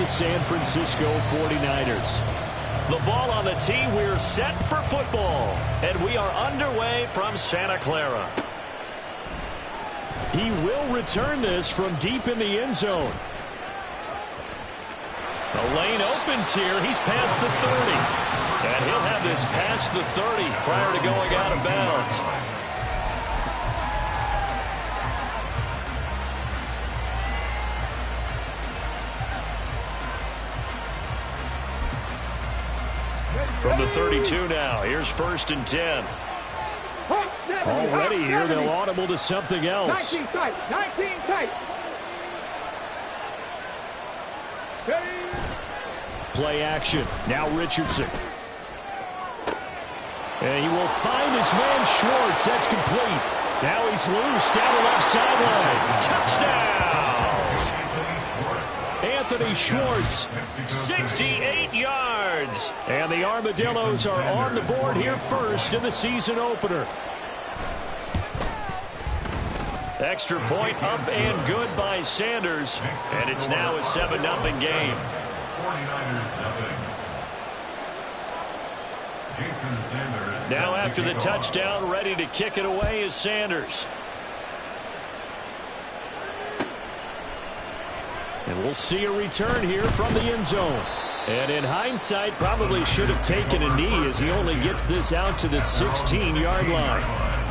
the San Francisco 49ers. The ball on the tee. We're set for football. And we are underway from Santa Clara. He will return this from deep in the end zone. The lane opens here. He's past the 30. And he'll have this past the 30 prior to going out of bounds. From the 32 now, here's 1st and 10. Already here, they'll audible to something else. 19 tight, 19 tight. Play action. Now Richardson. And he will find his man Schwartz. That's complete. Now he's loose down the left sideline. Touchdown! Anthony Schwartz. 68 yards. And the Armadillos are on the board here first in the season opener. Extra point up and good by Sanders. And it's now a 7-0 game. 49ers nothing. Now after the touchdown, ready to kick it away is Sanders. And we'll see a return here from the end zone. And in hindsight, probably should have taken a knee as he only gets this out to the 16-yard line.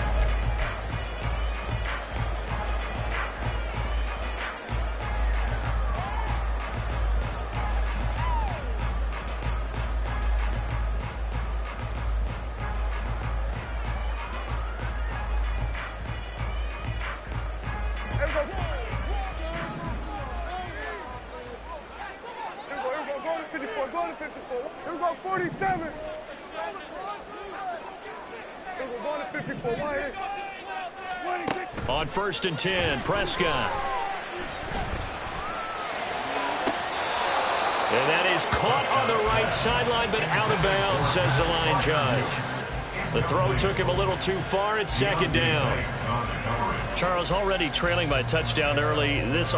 On 1st and 10, Prescott. And that is caught on the right sideline, but out of bounds, says the line judge. The throw took him a little too far. It's 2nd down. Charles, already trailing by touchdown early. This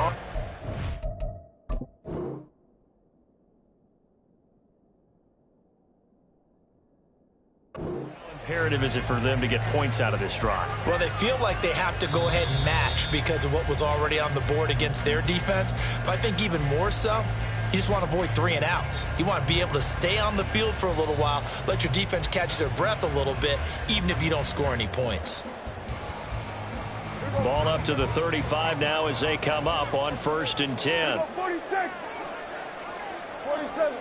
imperative is it for them to get points out of this drive? Well, they feel like they have to go ahead and match because of what was already on the board against their defense. But I think even more so, you just want to avoid 3 and outs. You want to be able to stay on the field for a little while, let your defense catch their breath a little bit, even if you don't score any points. Ball up to the 35 now as they come up on 1st and 10. 46. 47.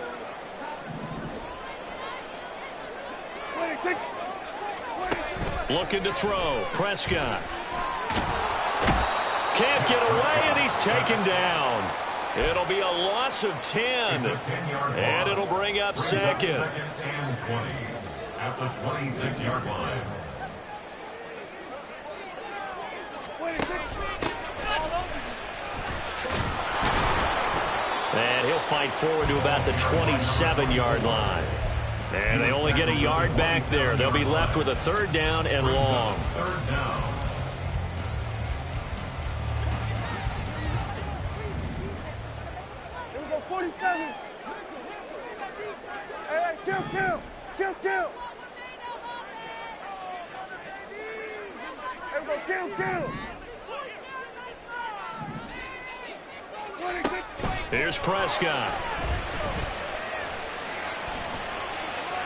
26. Looking to throw. Prescott. Can't get away, and he's taken down. It'll be a loss of 10. And it'll bring up 2nd. 2nd and 20 at the 26-yard line. And he'll fight forward to about the 27-yard line. And they only get a yard back there. They'll be left with a 3rd down and long. 3rd down. Here we go, 47. Hey, kill. Here we go, kill. 26. Here's Prescott.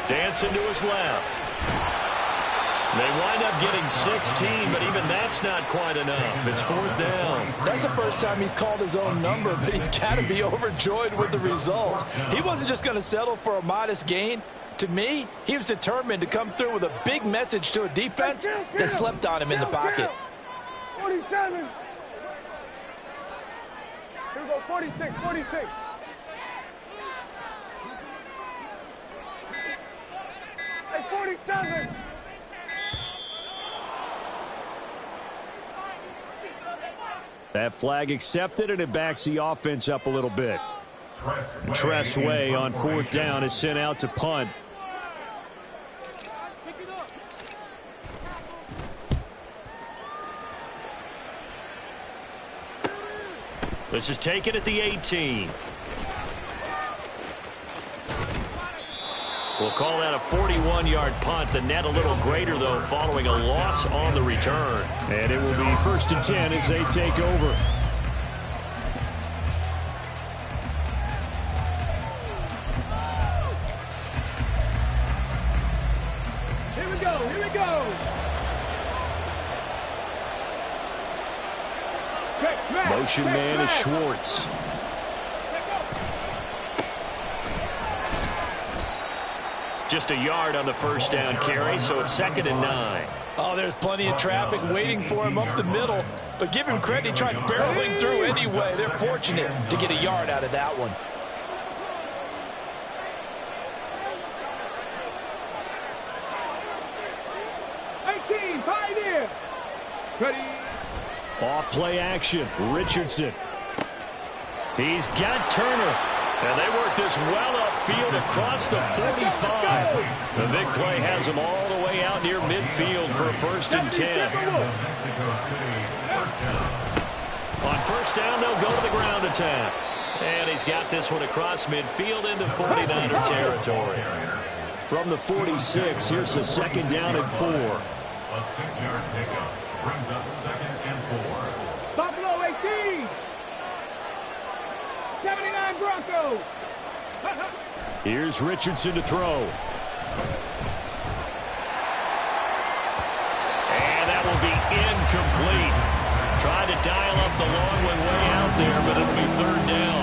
Dancing to his left. They wind up getting 16, but even that's not quite enough. It's 4th down. That's the first time he's called his own number, but he's got to be overjoyed with the results. He wasn't just going to settle for a modest gain. To me, he was determined to come through with a big message to a defense that slept on him in the pocket. 47. Here we go, 46. Hey, 47. That flag accepted, and it backs the offense up a little bit. Tress Way on 4th down is sent out to punt. This is taken at the 18. We'll call that a 41-yard punt. The net a little greater, though, following a loss on the return. And it will be 1st and 10 as they take over. Here we go, here we go. Motion man is Schwartz. Just a yard on the first down carry, so it's 2nd and 9. Oh, there's plenty of traffic waiting for him up the middle. But give him credit, he tried barreling through anyway. They're fortunate to get a yard out of that one. Ready. Off play action. Richardson. He's got Turner. And they work this well upfield across the 45. The big play has them all the way out near midfield for a 1st and 10. On 1st down, they'll go to the ground attack. And he's got this one across midfield into 49er territory. From the 46, here's a 2nd down and 4. A 6-yard pickup brings up 2nd and 4. Buffalo 18. 79 Broncos. Here's Richardson to throw. And that will be incomplete. Tried to dial up the long one way out there, but it'll be 3rd down.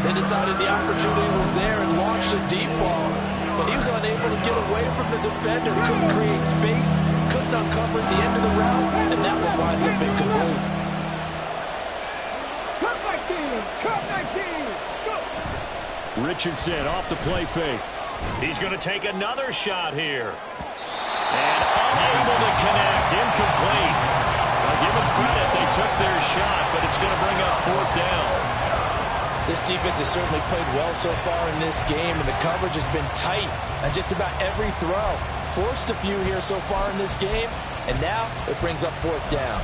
They decided the opportunity was there and launched a deep ball. But he was unable to get away from the defender, couldn't create space, couldn't uncover the end of the route, and that one winds up incomplete. Cut 19. Go. Richardson off the play fake. He's going to take another shot here. And unable to connect, incomplete. I'll give them credit, they took their shot, but it's going to bring up 4th down. This defense has certainly played well so far in this game, and the coverage has been tight on just about every throw. Forced a few here so far in this game, and now it brings up 4th down.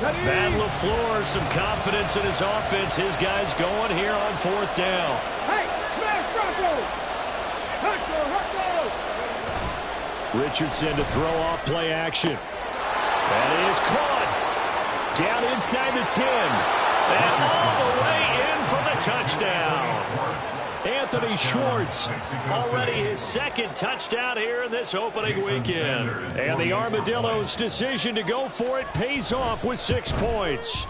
Matt LaFleur, some confidence in his offense. His guys going here on 4th down. Hey, smash Broncos. Richardson to throw off play action. That is caught. Down inside the 10. And all the way in for the touchdown. Anthony Schwartz. Already his 2nd touchdown here in this opening weekend. And the Armadillos' decision to go for it pays off with 6 points.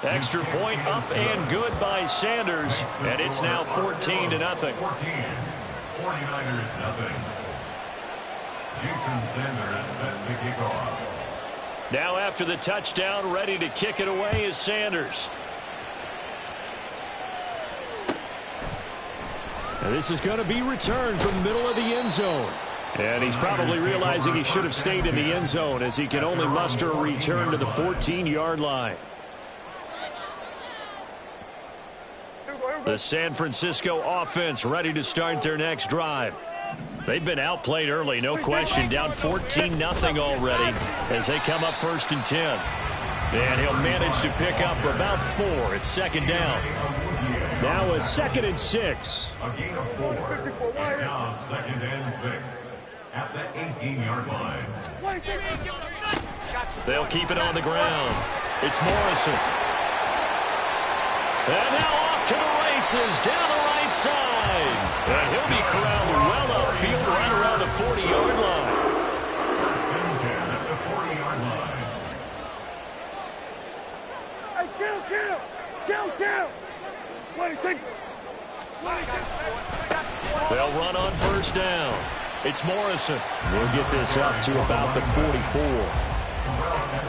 Extra point up and good by Sanders. And it's now 14-0. 49ers nothing. Jason Sanders set to kick off. Now after the touchdown, ready to kick it away is Sanders. And this is going to be returned from the middle of the end zone. And he's probably realizing he should have stayed in the end zone as he can only muster a return to the 14-yard line. The San Francisco offense ready to start their next drive. They've been outplayed early, no question. Down 14-0 already as they come up 1st and 10. And he'll manage to pick up about 4. It's 2nd down. Now a 2nd and 6. A gain of 4. It's now 2nd and 6 at the 18-yard line. They'll keep it on the ground. It's Morrison. And now off to the races down the right side. And he'll be corralled well upfield right around the 40-yard line. 1st and 10 at the 40-yard line. Hey, kill. 26. They'll run on 1st down. It's Morrison. We'll get this up to about the 44.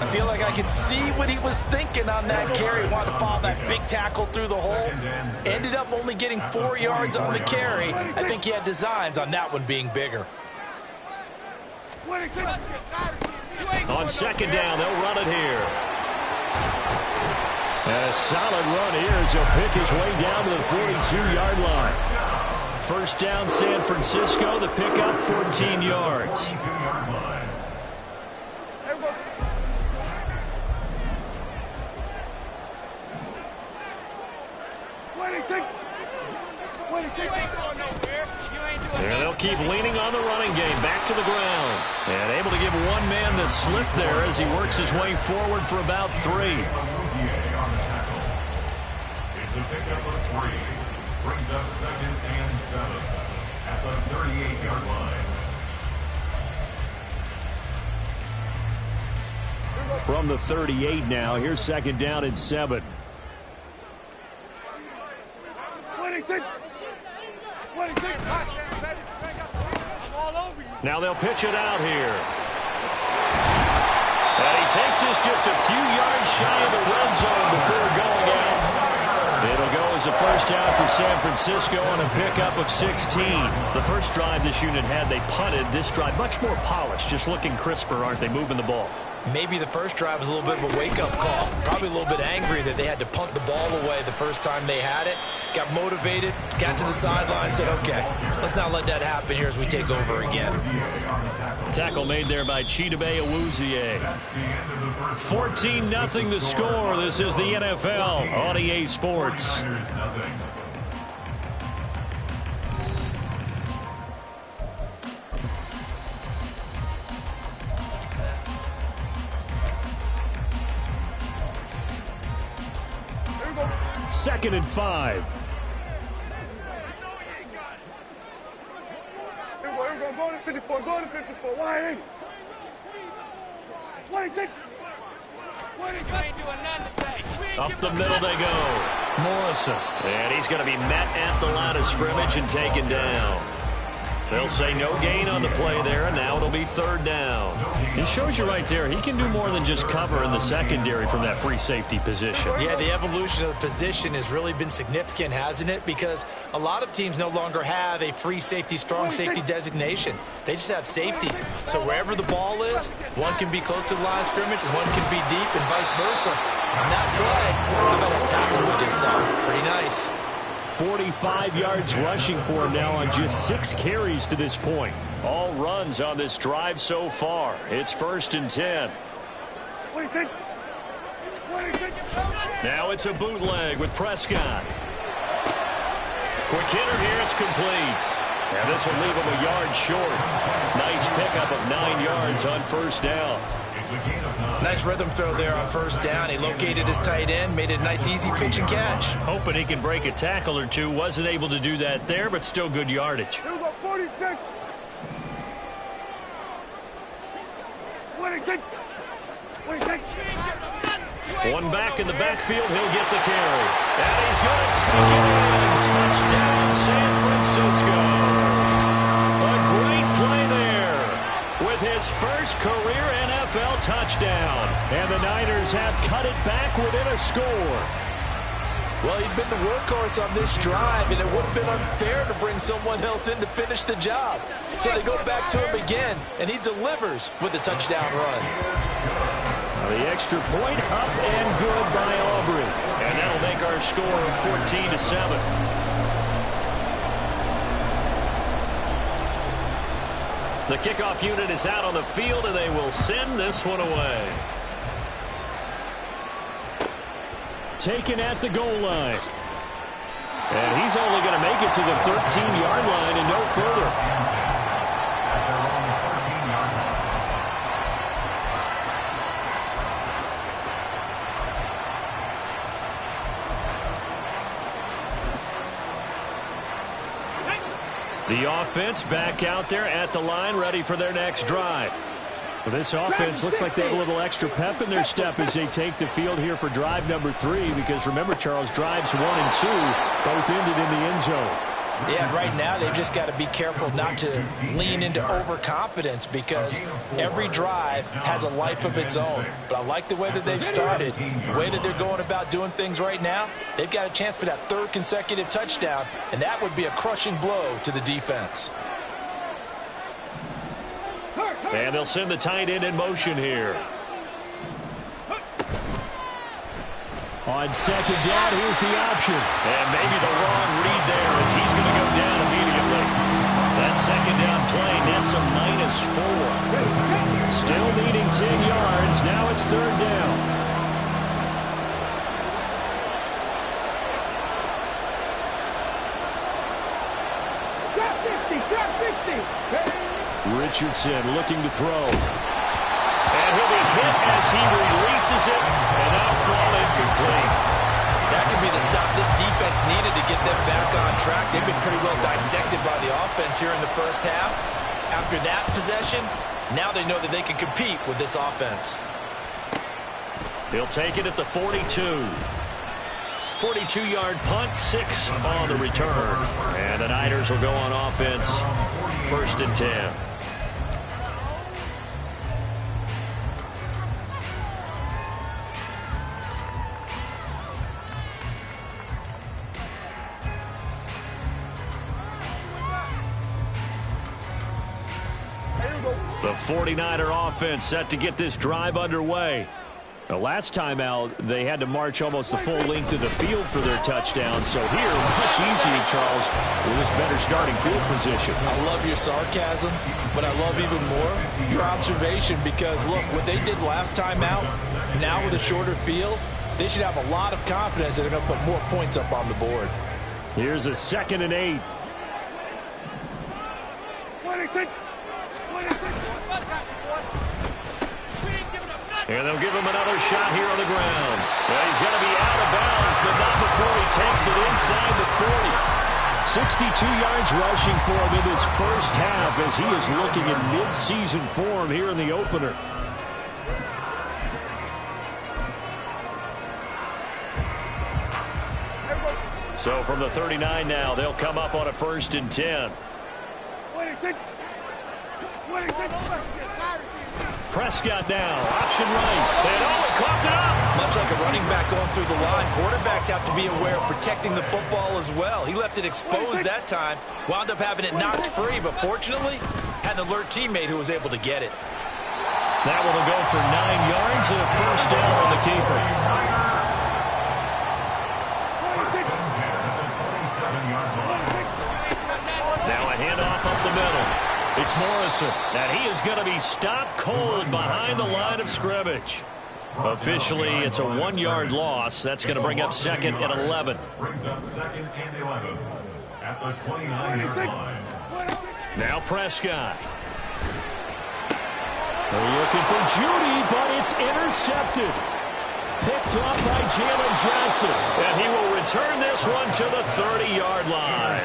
I feel like I can see what he was thinking on that carry. Wanted to follow that big tackle through the hole. Ended up only getting 4 yards on the carry. I think he had designs on that one being bigger. On 2nd down, they'll run it here. And a solid run here as he'll pick his way down to the 42-yard line. 1st down, San Francisco. The pickup, 14 yards. 22-yard line. And they'll keep leaning on the running game. Back to the ground. And able to give one man the slip there as he works his way forward for about 3. It's a pickup of 3. Brings up 2nd and 7 at the 38-yard line. From the 38 now, here's 2nd down and 7. Now they'll pitch it out here. And he takes this just a few yards shy of the red zone before going out. It'll go as a first down for San Francisco on a pickup of 16. The first drive this unit had, they punted. This drive, much more polished, just looking crisper, aren't they, moving the ball? Maybe the first drive was a little bit of a wake-up call. Probably a little bit angry that they had to punt the ball away the first time they had it. Got motivated, got to the sideline, said, okay, let's not let that happen here as we take over again. Tackle made there by Chidobe Awuzie. 14-0 the score. This is the NFL on EA Sports. Second and 5. Go to 54. Go to 54. Why? 26. Up the middle they go. Morrison. And he's going to be met at the line of scrimmage and taken down. They'll say no gain on the play there, and now it'll be 3rd down. He shows you right there, he can do more than just cover in the secondary from that free safety position. Yeah, the evolution of the position has really been significant, hasn't it? Because a lot of teams no longer have a free safety, strong safety designation. They just have safeties. So wherever the ball is, one can be close to the line of scrimmage, one can be deep, and vice versa. On that play, how about that tackle we just saw? Pretty nice. 45 yards rushing for him now on just 6 carries to this point. All runs on this drive so far. It's 1st and 10. Now it's a bootleg with Prescott. Quick hitter here, it's complete. And this will leave him a yard short. Nice pickup of 9 yards on 1st down. Nice rhythm throw there on 1st down. He located his tight end, made it a nice easy pitch and catch. Hoping he can break a tackle or two. Wasn't able to do that there, but still good yardage. 46. 26. 26. One back in the backfield, he'll get the carry. And he's going to take it in. Touchdown, San Francisco. A great play there with his first career NFL touchdown. And the Niners have cut it back within a score. Well, he'd been the workhorse on this drive, and it would have been unfair to bring someone else in to finish the job. So they go back to him again, and he delivers with a touchdown run. The extra point up and good by Aubrey. And that'll make our score 14-7. The kickoff unit is out on the field, and they will send this one away. Taken at the goal line. And he's only going to make it to the 13-yard line and no further. The offense back out there at the line, ready for their next drive. Well, this offense looks like they have a little extra pep in their step as they take the field here for drive number 3, because remember, Charles, drives 1 and 2 both ended in the end zone. Yeah, right now they've just got to be careful not to lean into overconfidence, because every drive has a life of its own. But I like the way that they've started, the way that they're going about doing things right now. They've got a chance for that 3rd consecutive touchdown, and that would be a crushing blow to the defense. And they'll send the tight end in motion here. On 2nd down, here's the option. And maybe the wrong read there as he's going to go down immediately. That 2nd down play nets a -4. Still needing 10 yards. Now it's 3rd down. Richardson looking to throw. And he'll be hit as he releases it, and that'll fall incomplete. That could be the stop this defense needed to get them back on track. They've been pretty well dissected by the offense here in the first half. After that possession, now they know that they can compete with this offense. He'll take it at the 42. 42-yard punt, 6 on the return. And the Niners will go on offense, 1st and 10. The 49er offense set to get this drive underway. The last time out, they had to march almost the full length of the field for their touchdown. So here, much easier, Charles, with this better starting field position. I love your sarcasm, but I love even more your observation because, look, what they did last time out, now with a shorter field, they should have a lot of confidence that they're going to put more points up on the board. Here's a 2nd and 8. 26. And they'll give him another shot here on the ground. Well, he's going to be out of bounds, but not before he takes it inside the 40. 62 yards rushing for him in his first half as he is looking in mid-season form here in the opener. So from the 39 now, they'll come up on a 1st and 10. 26. 26. Prescott now, option right. And he caught it up. Much like a running back going through the line, quarterbacks have to be aware of protecting the football as well. He left it exposed that time, wound up having it knocked free, but fortunately, had an alert teammate who was able to get it. That one will go for 9 yards and a 1st down on the keeper. Now a handoff up the middle. It's Morrison, and he is going to be stopped cold behind the line of scrimmage. Officially, it's a 1-yard loss. That's going to bring up 2nd and 11. Brings up 2nd and 11 at the 29-yard line. Now Prescott. They're looking for Judy, but it's intercepted. Picked up by Jalen Johnson, and he will return this one to the 30-yard line.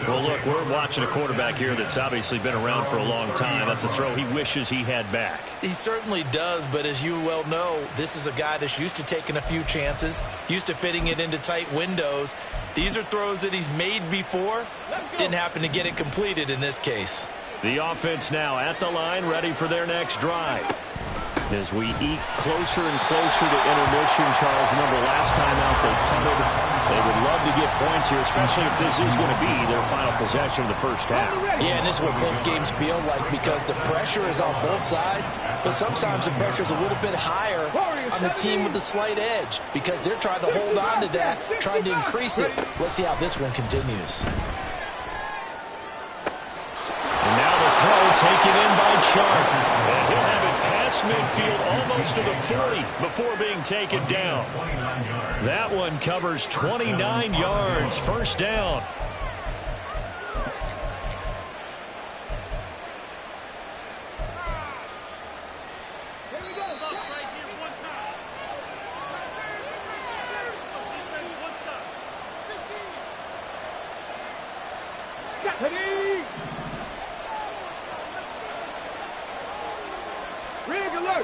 Well, look, we're watching a quarterback here that's obviously been around for a long time. That's a throw he wishes he had back. He certainly does, but as you well know, this is a guy that's used to taking a few chances, used to fitting it into tight windows. These are throws that he's made before. Didn't happen to get it completed in this case. The offense now at the line, ready for their next drive. As we eat closer and closer to intermission, Charles, remember last time out they punted. They would love to get points here, especially if this is going to be their final possession of the first half. Yeah, and this is what close games feel like because the pressure is on both sides, but sometimes the pressure is a little bit higher on the team with the slight edge because they're trying to hold on to that, trying to increase it. Let's see how this one continues. And now the throw taken in by Chark. And he'll have it past midfield almost to the 40 before being taken down. That one covers 29 yards. 1st down.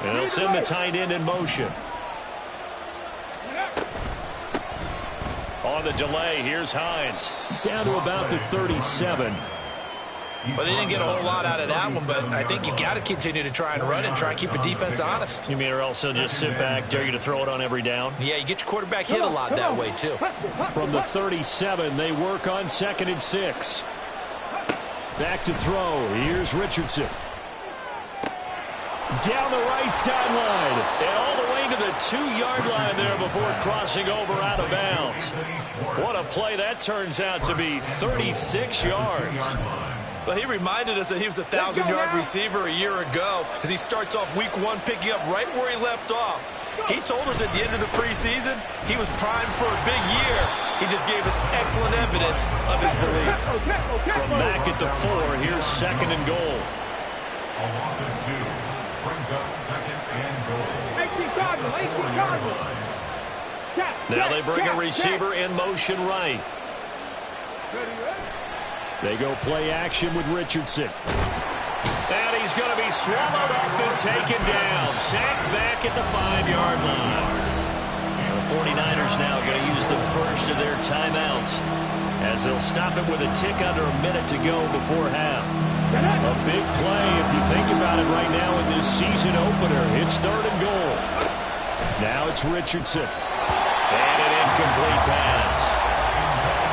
And they'll send the tight end in motion. On the delay, here's Hines. Down to about the 37. Well, they didn't get a whole lot out of that one, but I think you've got to continue to try and run and try and keep the defense honest. You mean or also just sit back, dare you to throw it on every down? Yeah, you get your quarterback hit a lot that way, too. From the 37, they work on 2nd and 6. Back to throw. Here's Richardson. Down the right sideline. And all the way to the 2-yard line there before crossing over out of bounds. What a play that turns out to be, 36 yards. Well, he reminded us that he was a 1,000-yard receiver a year ago as he starts off week 1 picking up right where he left off. He told us at the end of the preseason he was primed for a big year. He just gave us excellent evidence of his belief. From back at the 4, here's 2nd and goal. A loss of 2 brings up 2nd and goal. Now they bring a receiver in motion right. They go play action with Richardson. And he's going to be swallowed up and taken down. Sacked back at the 5-yard line. The 49ers now going to use the first of their timeouts as they'll stop it with a tick under a minute to go before half. A big play if you think about it right now in this season opener. It's 3rd and goal. Now it's Richardson. And an incomplete pass.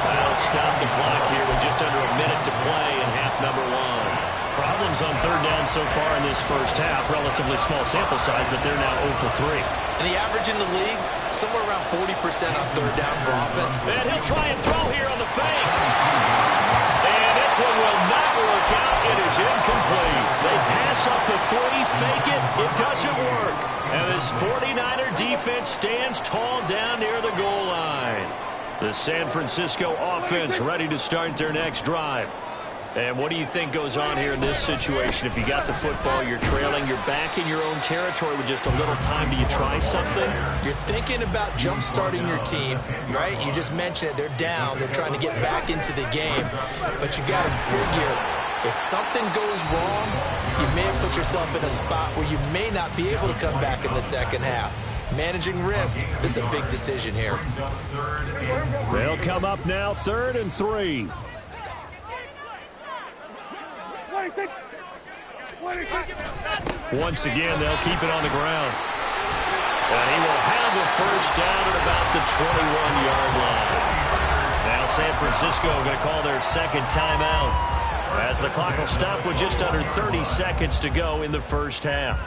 That'll stop the clock here with just under a minute to play in half number 1. Problems on 3rd down so far in this first half. Relatively small sample size, but they're now 0 for 3. And the average in the league, somewhere around 40% on 3rd down for offense. And he'll try and throw here on the fake. And this one will not work out. It is incomplete. They pass up the 3, fake it. It doesn't work. And this 49er defense stands tall down near the goal line. The San Francisco offense ready to start their next drive. And what do you think goes on here in this situation? If you got the football, you're trailing, you're back in your own territory with just a little time. Do you try something? You're thinking about jump-starting your team, right? You just mentioned it. They're down. They're trying to get back into the game. But you got to figure, if something goes wrong, you may have put yourself in a spot where you may not be able to come back in the second half. Managing risk, this is a big decision here. They'll come up now 3rd and 3. Once again, they'll keep it on the ground. And he will have the first down at about the 21-yard line. Now San Francisco going to call their 2nd timeout as the clock will stop with just under 30 seconds to go in the first half.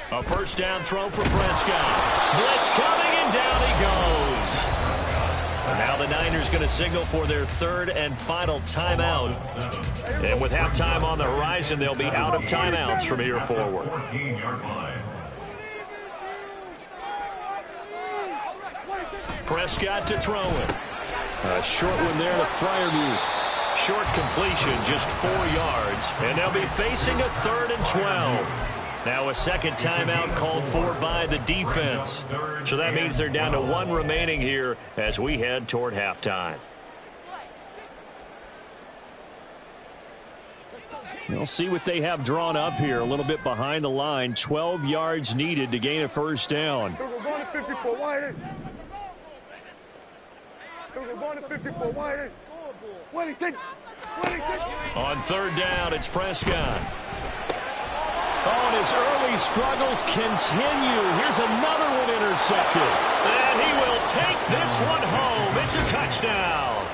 A first down throw for Prescott. Blitz coming, and down he goes. And now the Niners going to signal for their 3rd and final timeout. And with halftime on the horizon, they'll be out of timeouts from here forward. 14-yard line. Prescott to throw it. A short one there to Freiermuth. Short completion, just 4 yards. And they'll be facing a 3rd and 12. Now a 2nd timeout called for by the defense. So that means they're down to 1 remaining here as we head toward halftime. We'll see what they have drawn up here. A little bit behind the line. 12 yards needed to gain a first down. On 3rd down, it's Prescott. Oh, and his early struggles continue. Here's another one intercepted. And he will take this one home. It's a touchdown.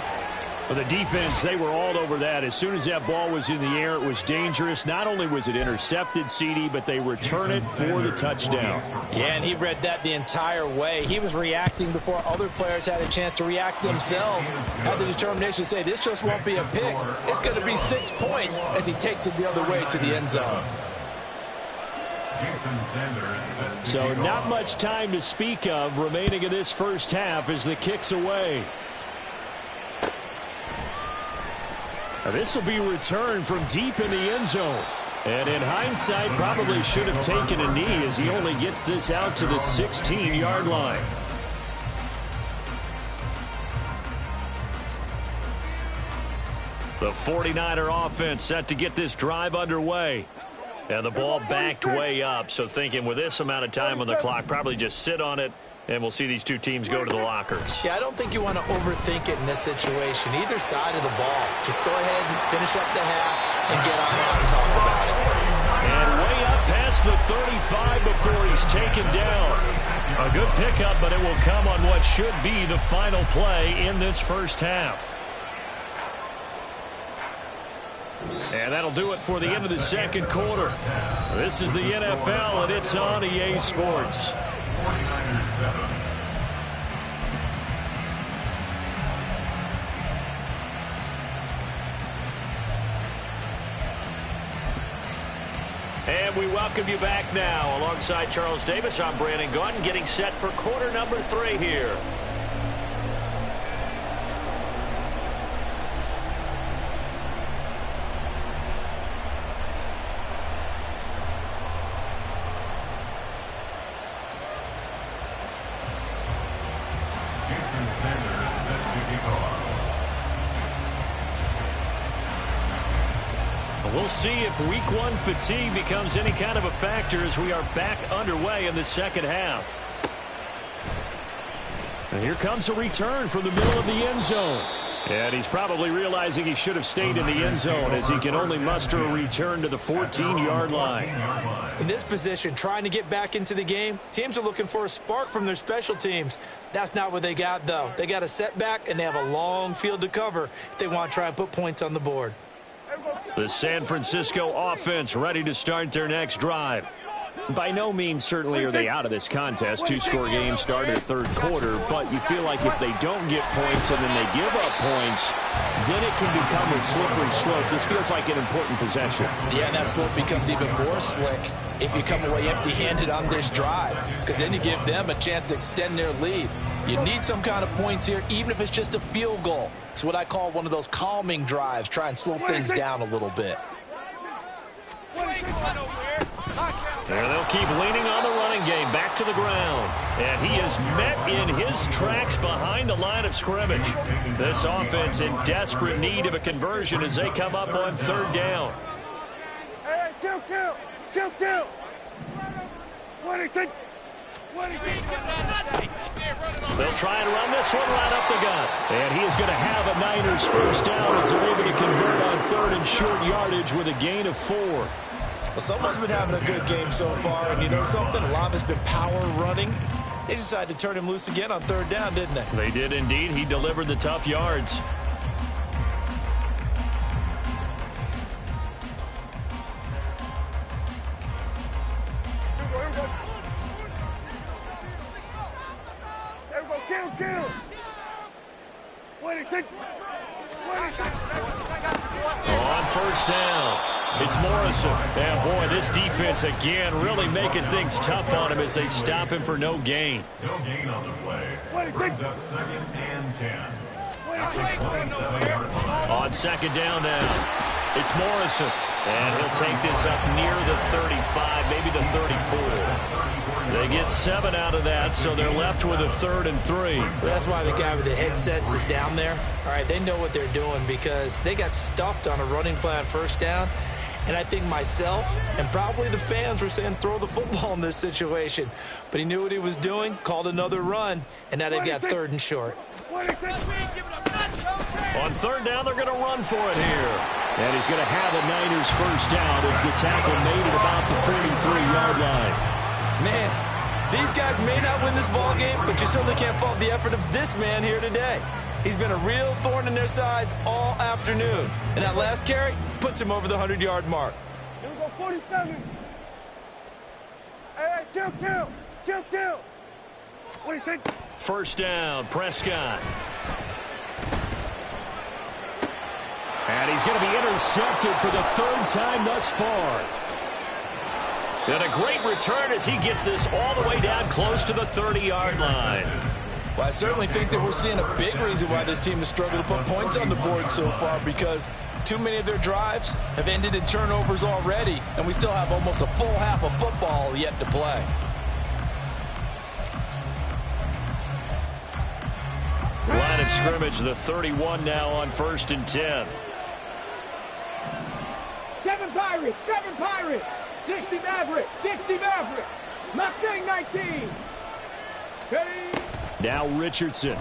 For the defense, they were all over that. As soon as that ball was in the air, it was dangerous. Not only was it intercepted, CD, but they return it for the touchdown. Yeah, and he read that the entire way. He was reacting before other players had a chance to react themselves. Had the determination to say, this just won't be a pick. It's going to be 6 points as he takes it the other way to the end zone. So not much time to speak of remaining in this first half as the kick's away. Now this will be returned from deep in the end zone. And in hindsight, probably should have taken a knee as he only gets this out to the 16-yard line. The 49er offense set to get this drive underway. And the ball backed way up. So thinking with this amount of time on the clock, probably just sit on it, and we'll see these two teams go to the lockers. Yeah, I don't think you want to overthink it in this situation. Either side of the ball. Just go ahead and finish up the half and get on out and talk about it. And way up past the 35 before he's taken down. A good pickup, but it will come on what should be the final play in this first half. And that'll do it for the end of the second quarter. This is the NFL, and it's on EA Sports. 49ers 7. And we welcome you back now. Alongside Charles Davis, I'm Brandon Gaudin, getting set for quarter number 3 here. We'll see if week 1 fatigue becomes any kind of a factor as we are back underway in the second half. And here comes a return from the middle of the end zone. And he's probably realizing he should have stayed in the end zone as he can only muster a return to the 14-yard line. In this position, trying to get back into the game, teams are looking for a spark from their special teams. That's not what they got, though. They got a setback, and they have a long field to cover if they want to try and put points on the board. The San Francisco offense ready to start their next drive. By no means certainly are they out of this contest. 2-score game started the third quarter, but you feel like if they don't get points and then they give up points, then it can become a slippery slope. This feels like an important possession. Yeah, and that slope becomes even more slick if you come away empty-handed on this drive, because then you give them a chance to extend their lead. You need some kind of points here, even if it's just a field goal. It's what I call one of those calming drives. Try and slow things down a little bit. There they'll keep leaning on the running game. Back to the ground. And he is met in his tracks behind the line of scrimmage. This offense in desperate need of a conversion as they come up on third down. Hey, kill. What do you think? They'll try and run this one right up the gut. And he is going to have a Niners first down as they're able to convert on third and short yardage with a gain of 4. Well, someone's been having a good game so far, and you know something? A lot of it's been power running. They decided to turn him loose again on third down, didn't they? They did indeed. He delivered the tough yards. Kill. What do you think? On first down, it's Morrison. And boy, this defense again really making things tough on him as they stop him for no gain. No gain on the play. Brings up 2nd and 10. On second down now, it's Morrison. And he'll take this up near the 35, maybe the 34. They get 7 out of that, so they're left with a 3rd and 3. That's why the guy with the headsets is down there. All right, they know what they're doing because they got stuffed on a running play on first down. And I think myself and probably the fans were saying throw the football in this situation. But he knew what he was doing, called another run, and now they've got 3rd and short. On third down, they're going to run for it here. And he's going to have a Niners first down as the tackle made at about the 43-yard line. Man, these guys may not win this ball game, but you certainly can't fault the effort of this man here today. He's been a real thorn in their sides all afternoon. And that last carry puts him over the 100-yard mark. Here we go, 47. Hey, kill. What do you think? First down, Prescott. And he's going to be intercepted for the 3rd time thus far. And a great return as he gets this all the way down close to the 30-yard line. Well, I certainly think that we're seeing a big reason why this team has struggled to put points on the board so far, because too many of their drives have ended in turnovers already, and we still have almost a full half of football yet to play. Line of scrimmage, the 31 now on 1st and 10. 7 Pirates. 60 Mavericks. Mustang 19. Ready? Now Richardson.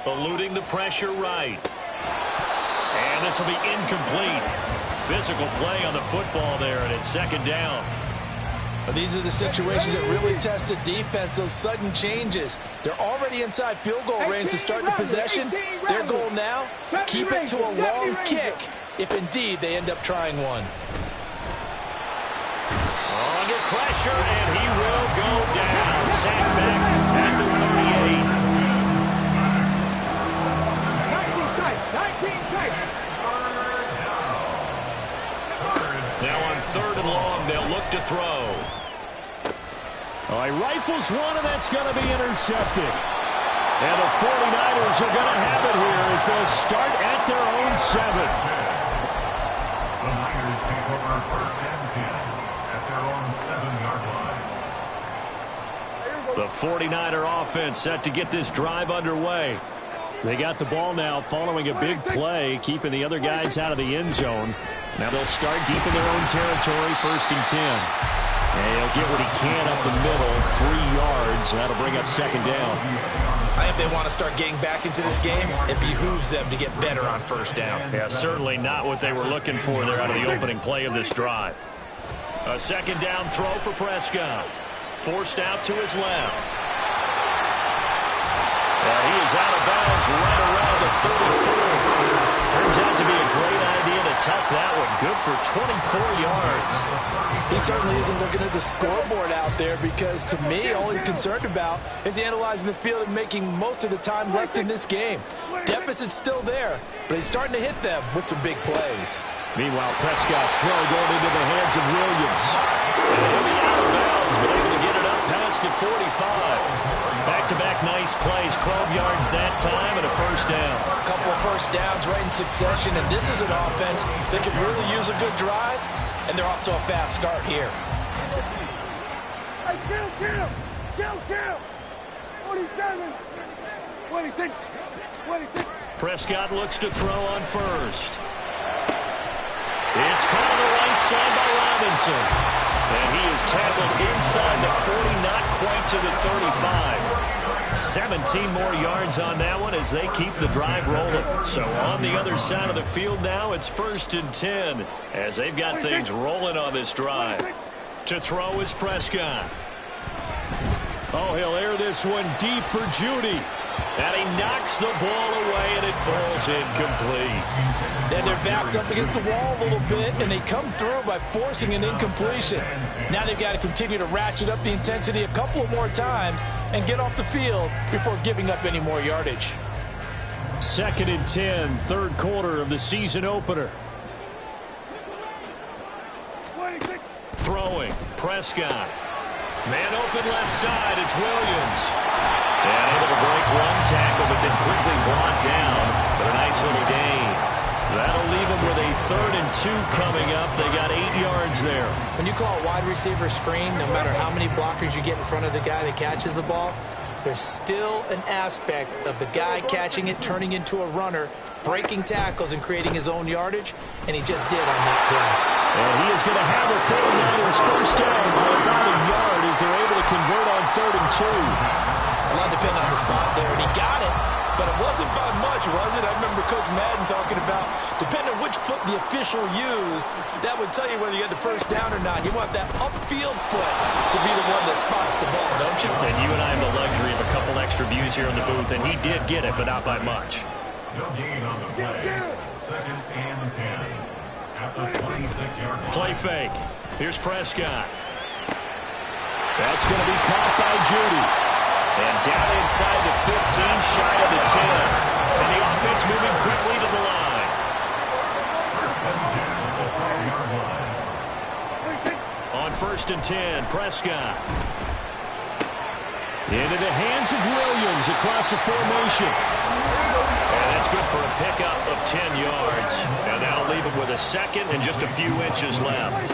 Eluding the pressure right. And this will be incomplete. Physical play on the football there, and it's 2nd down. These are the situations that really test the defense, those sudden changes. They're already inside field goal range to start the possession. Their goal now, keep it to a long kick, if indeed they end up trying one. Under pressure, and he will go down. Sacked back at the 38. Now on 3rd and long they'll look to throw. Oh, he rifles one, and that's going to be intercepted. And the 49ers are going to have it here as they'll start at their own 7. The Niners take over first and 10 at their own 7-yard line. The 49er offense set to get this drive underway. They got the ball now following a big play, keeping the other guys out of the end zone. Now they'll start deep in their own territory, first and 10. And he'll get what he can up the middle, 3 yards. That'll bring up second down. I think they want to start getting back into this game. It behooves them to get better on first down. Yeah, certainly not what they were looking for there out of the opening play of this drive. A second down throw for Prescott. Forced out to his left. And he is out of bounds right around the 34. Turns out to be a great idea to tuck that one. Good for 24 yards. He certainly isn't looking at the scoreboard out there because, to me, all he's concerned about is analyzing the field and making most of the time left in this game. Deficit's still there, but he's starting to hit them with some big plays. Meanwhile, Prescott's throw going into the hands of Williams. And he'll be out of bounds, but able to get it up past the 45. Back-to-back nice plays, 12 yards that time and a first down. A couple of first downs right in succession, and this is an offense that could really use a good drive, and they're off to a fast start here. Hey, kill! 47, 26, 26. Prescott looks to throw on first. It's caught on the right side by Robinson. And he is tackled inside the 40, not quite to the 35. 17 more yards on that one as they keep the drive rolling. So on the other side of the field now, it's first and 10 as they've got things rolling on this drive. To throw is Prescott. Oh, he'll air this one deep for Judy. And he knocks the ball away, and it falls incomplete. Then their back's up against the wall a little bit, and they come through by forcing an incompletion. Now they've got to continue to ratchet up the intensity a couple of more times and get off the field before giving up any more yardage. Second and 10, third quarter of the season opener. Throwing, Prescott. Man open left side, it's Williams. And able to break one tackle, but then quickly brought down. But a nice little gain. That'll leave him with a 3rd and 2 coming up. They got 8 yards there. When you call a wide receiver screen, no matter how many blockers you get in front of the guy that catches the ball, there's still an aspect of the guy catching it, turning into a runner, breaking tackles and creating his own yardage, and he just did on that play. And he is going to have the 49ers first down by about a yard as they're able to convert on 3rd and 2. A lot depending on the spot there, and he got it, but it wasn't by much, was it? I remember Coach Madden talking about, depending on which foot the official used, that would tell you whether you had the first down or not. You want that upfield foot to be the one that spots the ball, don't you? And you and I have the luxury of a couple extra views here in the booth, and he did get it, but not by much. No gain on the play. Second and 10 at the 26-yard line. Play fake. Here's Prescott. That's going to be caught by Judy. And down inside the 15, shy of the 10. And the offense moving quickly to the line. First and 10 at the 5-yard line. On first and 10, Prescott. Into the hands of Williams across the formation. And that's good for a pickup of 10 yards. And that'll leave him with a second and just a few inches left.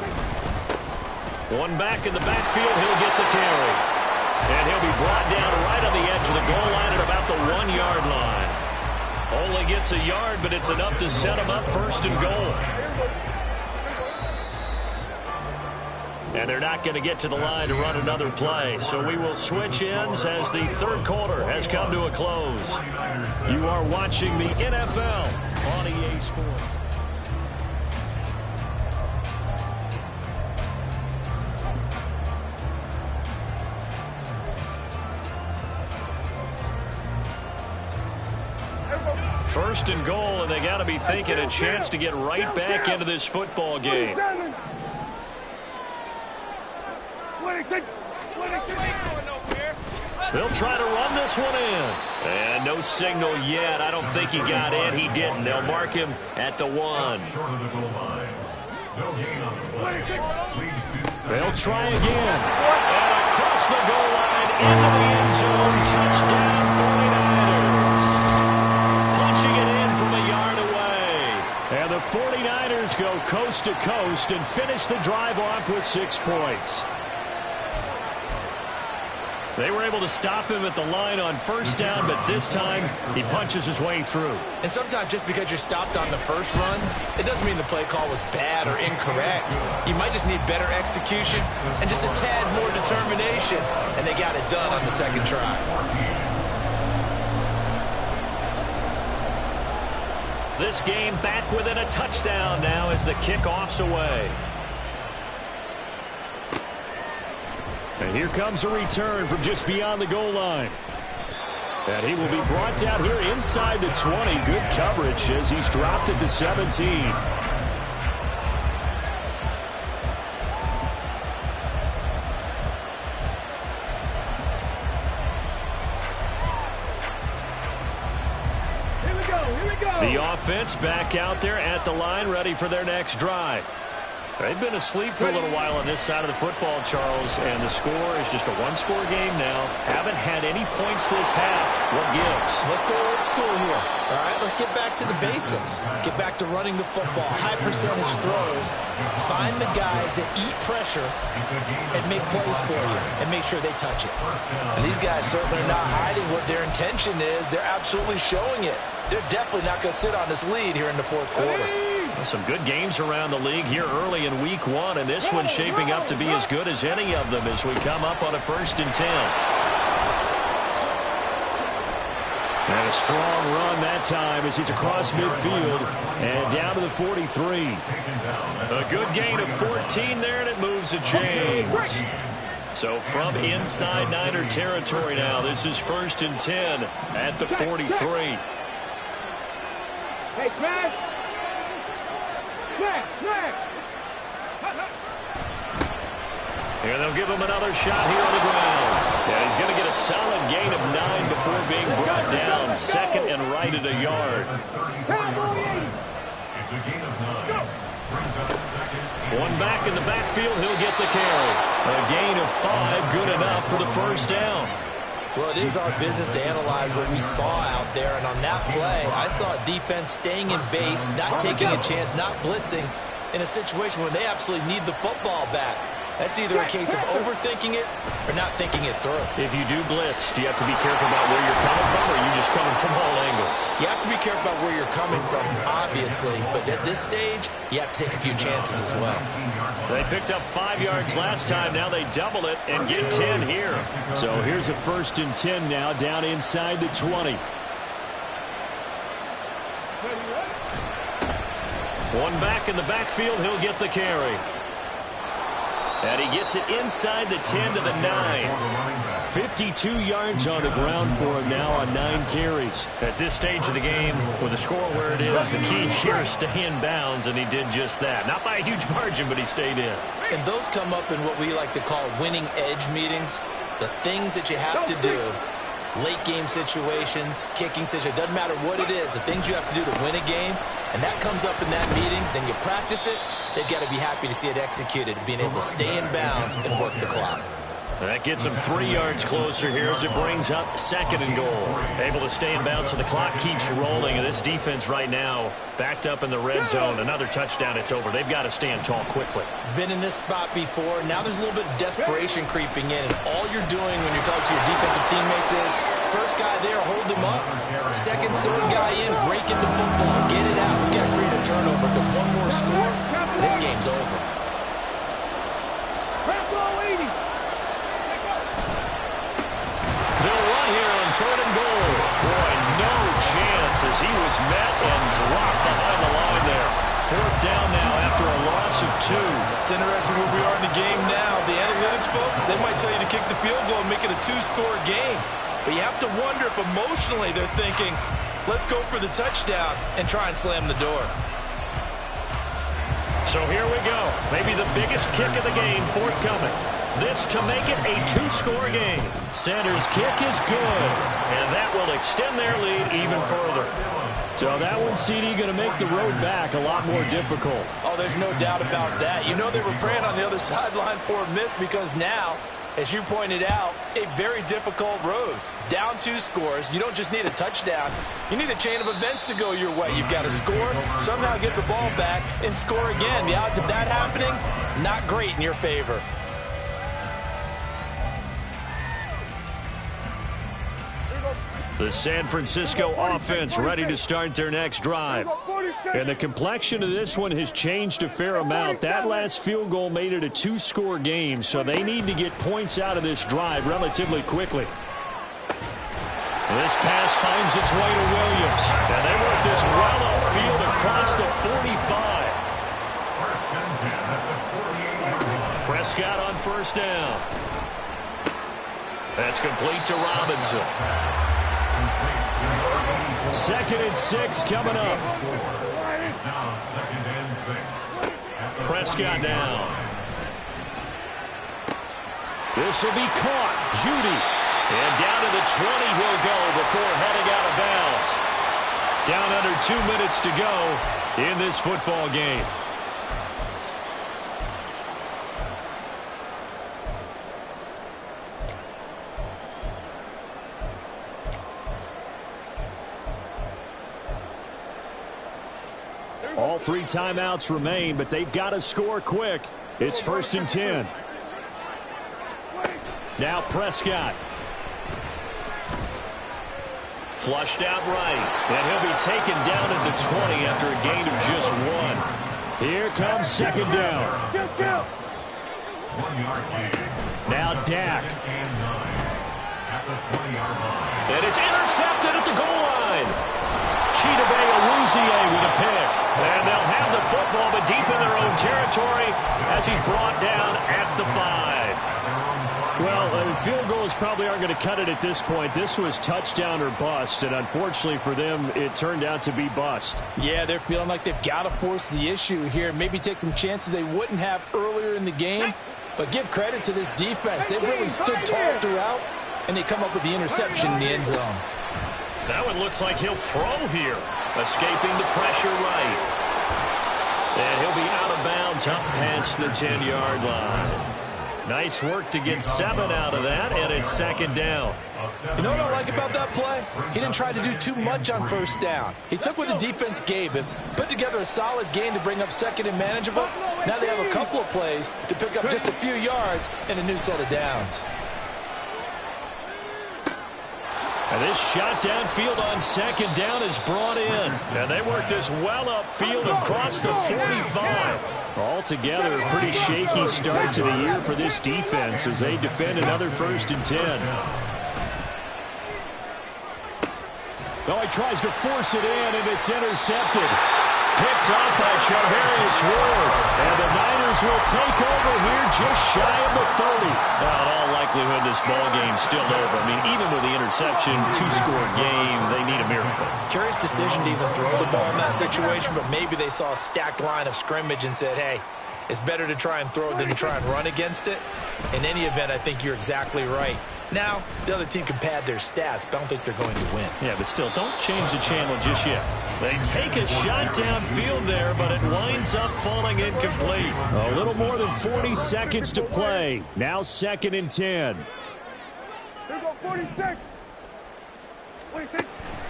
One back in the backfield, he'll get the carry. And he'll be brought down right on the edge of the goal line at about the 1-yard line. Only gets a yard, but it's enough to set him up first and goal. And they're not going to get to the line to run another play. So we will switch ends as the third quarter has come to a close. You are watching the NFL on EA Sports. First and goal, and they got to be thinking a chance to get right back into this football game. They'll try to run this one in. And no signal yet. I don't think he got in. He didn't. They'll mark him at the 1. Short of the goal line. They'll try again. And across the goal line into the end zone. Touchdown 49ers. Punching it in from a yard away. And the 49ers go coast to coast and finish the drive off with 6 points. They were able to stop him at the line on first down, but this time he punches his way through. And sometimes just because you're stopped on the first run, it doesn't mean the play call was bad or incorrect. You might just need better execution and just a tad more determination, and they got it done on the second try. This game back within a touchdown now as the kickoff's away. And here comes a return from just beyond the goal line. And he will be brought down here inside the 20. Good coverage as he's dropped at the 17. Here we go. The offense back out there at the line, ready for their next drive. They've been asleep for a little while on this side of the football, Charles, and the score is just a one-score game now. Haven't had any points this half. What gives? Let's go old school here. All right, let's get back to the basics. Get back to running the football, high-percentage throws. Find the guys that eat pressure and make plays for you and make sure they touch it. And these guys certainly are not hiding what their intention is. They're absolutely showing it. They're definitely not going to sit on this lead here in the fourth quarter. Some good games around the league here early in week 1, and this one's shaping up to be as good as any of them as we come up on a 1st and 10. And a strong run that time as he's across midfield and down to the 43. A good gain of 14 there, and it moves a chains. So from inside Niner territory now, this is 1st and 10 at the 43. Hey, Smash! Here they'll give him another shot here on the ground. Yeah, he's going to get a solid gain of 9 before being brought down. 2nd and right at a yard. One back in the backfield, he'll get the carry. A gain of 5, good enough for the 1st down. Well, it is our business to analyze what we saw out there, and on that play, I saw a defense staying in base, not taking a chance, not blitzing, in a situation where they absolutely need the football back. That's either a case of overthinking it or not thinking it through. If you do blitz, do you have to be careful about where you're coming from, or are you just coming from all angles? You have to be careful about where you're coming from, obviously, but at this stage, you have to take a few chances as well. They picked up 5 yards last time. Now they double it and get 10 here. So here's a 1st and 10 now down inside the 20. One back in the backfield, he'll get the carry. And he gets it inside the 10 to the 9. 52 yards on the ground for him now on 9 carries. At this stage of the game, with the score where it is, the key here is stay in bounds, and he did just that. Not by a huge margin, but he stayed in. And those come up in what we like to call winning edge meetings. The things that you have to do, late game situations, kicking situations, doesn't matter what it is, the things you have to do to win a game, and that comes up in that meeting, then you practice it. They've got to be happy to see it executed, being able to stay in bounds and work the clock. That gets him 3 yards closer here as it brings up 2nd and goal. Able to stay in bounds, so the clock keeps rolling. And this defense right now backed up in the red zone. Another touchdown, it's over. They've got to stand tall quickly. Been in this spot before. Now there's a little bit of desperation creeping in. And all you're doing when you're talking to your defensive teammates is, first guy there, hold him up. Second, third guy in, break it the football. Get it out. We've got to create a turnover because one more score, and this game's over. As he was met and dropped behind the line there. 4th down now after a loss of 2. It's interesting where we are in the game now. The analytics folks, they might tell you to kick the field goal and make it a 2-score game. But you have to wonder if emotionally they're thinking, let's go for the touchdown and try and slam the door. So here we go. Maybe the biggest kick of the game forthcoming. This to make it a 2-score game. Sanders' kick is good, and that will extend their lead even further. So that one, CD, going to make the road back a lot more difficult. Oh, there's no doubt about that. You know they were praying on the other sideline for a miss because now, as you pointed out, a very difficult road. Down 2 scores. You don't just need a touchdown. You need a chain of events to go your way. You've got to score, somehow get the ball back, and score again. The odds of that happening, not great in your favor. The San Francisco offense ready to start their next drive. And the complexion of this one has changed a fair amount. That last field goal made it a 2-score game, so they need to get points out of this drive relatively quickly. This pass finds its way to Williams. And they work this well upfield across the 45. Prescott on first down. That's complete to Robinson. 2nd and 6 coming up. Prescott down. This will be caught. Judy. And down to the 20 he'll go before heading out of bounds. Down under 2 minutes to go in this football game. All 3 timeouts remain, but they've got to score quick. It's 1st and 10. Now Prescott. Flushed out right. And he'll be taken down at the 20 after a gain of just 1. Here comes 2nd down. Now Dak. And it's intercepted at the goal line. Chidobe Awuzie with a pick. And they'll have the football, but deep in their own territory as he's brought down at the 5. Well, field goals probably aren't going to cut it at this point. This was touchdown or bust, and unfortunately for them, it turned out to be bust. Yeah, they're feeling like they've got to force the issue here. Maybe take some chances they wouldn't have earlier in the game. But give credit to this defense. They really stood tall throughout, and they come up with the interception in the end zone. That one looks like he'll throw here. Escaping the pressure right. And he'll be out of bounds up past the 10-yard line. Nice work to get 7 out of that, and it's 2nd down. You know what I like about that play? He didn't try to do too much on first down. He took what the defense gave him, put together a solid game to bring up 2nd and manageable. Now they have a couple of plays to pick up just a few yards and a new set of downs. And this shot downfield on 2nd down is brought in. And they work this well upfield across the 45. Altogether, a pretty shaky start to the year for this defense as they defend another 1st and 10. Oh, he tries to force it in, and it's intercepted. Picked up by Charvarius Ward. And the Niners will take over here just shy of the 30. Well, in all likelihood, this ball game's still over. I mean, even with the interception, 2-score game, they need a miracle. Curious decision to even throw the ball in that situation, but maybe they saw a stacked line of scrimmage and said, hey, it's better to try and throw than to try and run against it. In any event, I think you're exactly right. Now, the other team can pad their stats, but I don't think they're going to win. Yeah, but still, don't change the channel just yet. They take a shot downfield there, but it winds up falling incomplete. A little more than 40 seconds to play. Now 2nd and 10. Here go 46. 46.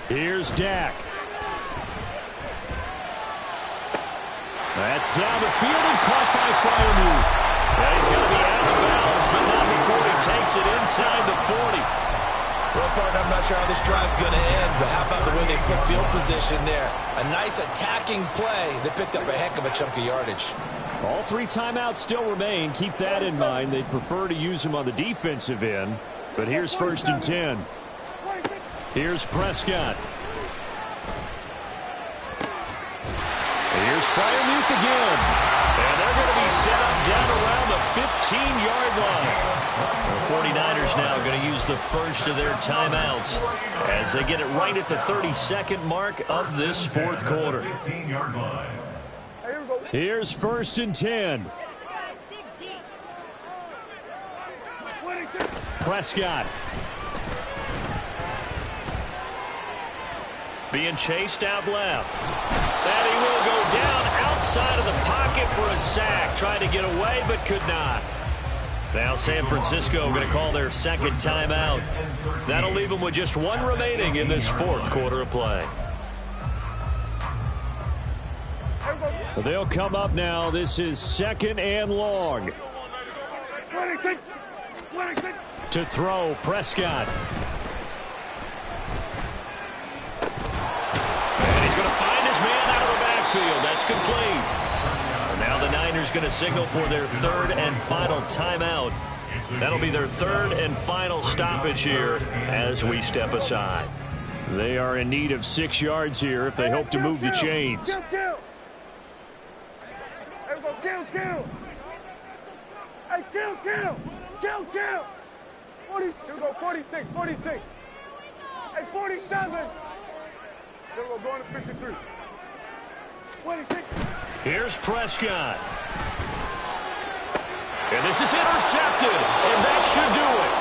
Here's Dak. That's down the field and caught by Freiermuth. Yeah, he's going to be out of bounds, but not before he takes it inside the 40. Well, partner, I'm not sure how this drive's going to end, but how about the way they flip field position there? A nice attacking play that picked up a heck of a chunk of yardage. All 3 timeouts still remain. Keep that in mind. They'd prefer to use them on the defensive end, but here's 1st and 10. Here's Prescott. Here's Freiermuth again. And they're going to be set up down around the 15-yard line. The 49ers now going to use the first of their timeouts as they get it right at the 32nd mark of this 4th quarter. Here's 1st and 10. Prescott. Being chased out left. And he will go down outside of the pocket for a sack. Tried to get away, but could not. Now San Francisco going to call their second timeout. That'll leave them with just one remaining in this fourth quarter of play. They'll come up now. This is 2nd and long. To throw, Prescott. And he's going to find his man out of the backfield. That's complete. Now the Niners going to signal for their third and final timeout. That'll be their third and final stoppage here as we step aside. They are in need of 6 yards here if they hope to move the chains. Kill. Kill. Hey, kill. 40. Here we go, 46. Hey, 47. Here we go, going to 53. 26. Here's Prescott. And this is intercepted, and that should do it.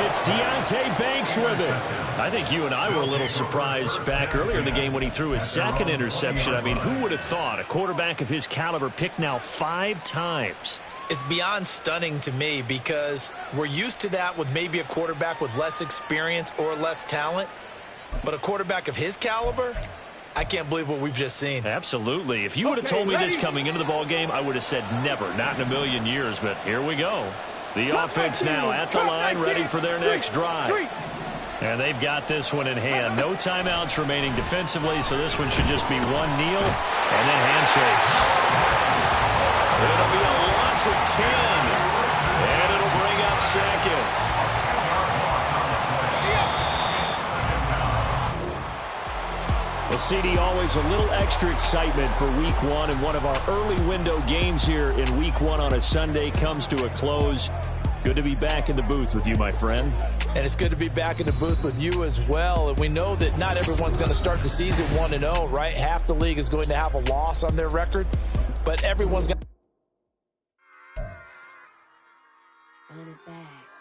It's Deonte Banks with it. I think you and I were a little surprised back earlier in the game when he threw his second interception. I mean, who would have thought a quarterback of his caliber picked now 5 times? It's beyond stunning to me because we're used to that with maybe a quarterback with less experience or less talent. But a quarterback of his caliber, I can't believe what we've just seen. Absolutely. If you would have told me this coming into the ball game, I would have said never, not in a million years. But here we go. The offense now at the line, ready for their next drive. And they've got this one in hand. No timeouts remaining defensively, so this one should just be one kneel and then handshakes. It'll be a loss of 10, and it'll bring up second. Well, CD, always a little extra excitement for Week 1, and one of our early window games here in Week 1 on a Sunday comes to a close. Good to be back in the booth with you, my friend. And it's good to be back in the booth with you as well. And we know that not everyone's going to start the season 1-0, right? Half the league is going to have a loss on their record, but everyone's going to... Run it back.